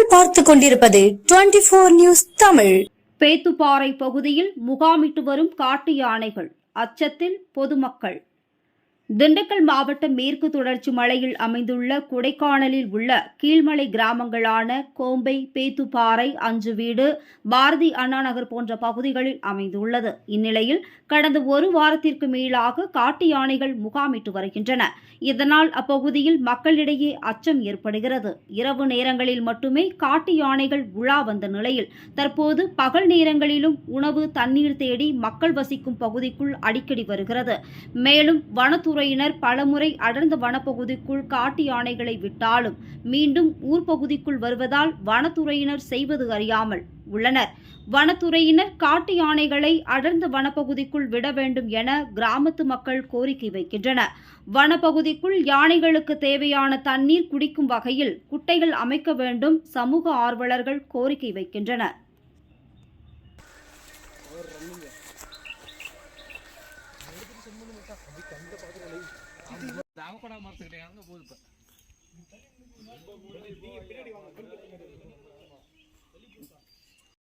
நீங்கள் பார்த்துக் கொண்டிருப்பது 24 நியூஸ் தமிழ். பேத்துப்பாறை பகுதியில் முகாமிட்டு வரும் காட்டு யானைகள் அச்சத்தில் பொதுமக்கள். திண்டுக்கல் மாவட்டம் மேற்கு தொடர்ச்சி மலையில் அமைந்துள்ள கொடைக்கானலில் உள்ள கீழ்மலை கிராமங்களான கோம்பை, பேத்துப்பாறை, அஞ்சுவீடு, பாரதி அண்ணா நகர் போன்ற பகுதிகளில் அமைந்துள்ளது. இந்நிலையில் கடந்த ஒரு வாரத்திற்கு மேலாக காட்டு யானைகள் முகாமிட்டு வருகின்றன. இதனால் அப்பகுதியில் மக்களிடையே அச்சம் ஏற்படுகிறது. இரவு நேரங்களில் மட்டுமே காட்டு யானைகள் உலா வந்த நிலையில் தற்போது பகல் நேரங்களிலும் உணவு, தண்ணீர் தேடி மக்கள் வசிக்கும் பகுதிக்குள் அடிக்கடி வருகிறது. மேலும் வனத்துறையினர் பலமுறை அடர்ந்த வனப்பகுதிக்குள் காட்டு யானைகளை விட்டாலும் மீண்டும் ஊர்ப்பகுதிக்குள் வருவதால் வனத்துறையினர் செய்வது அறியாமல் உள்ளனர். வனத்துறையினர் காட்டு யானைகளை அடர்ந்த வனப்பகுதிக்குள் விட வேண்டும் என கிராமத்து மக்கள் கோரிக்கை வைக்கின்றனர். வனப்பகுதிக்குள் யானைகளுக்கு தேவையான தண்ணீர் குடிக்கும் வகையில் குட்டைகள் அமைக்க வேண்டும் சமூக ஆர்வலர்கள் கோரிக்கை வைக்கின்றனர். மரத்துக்கிட்டே போகுது.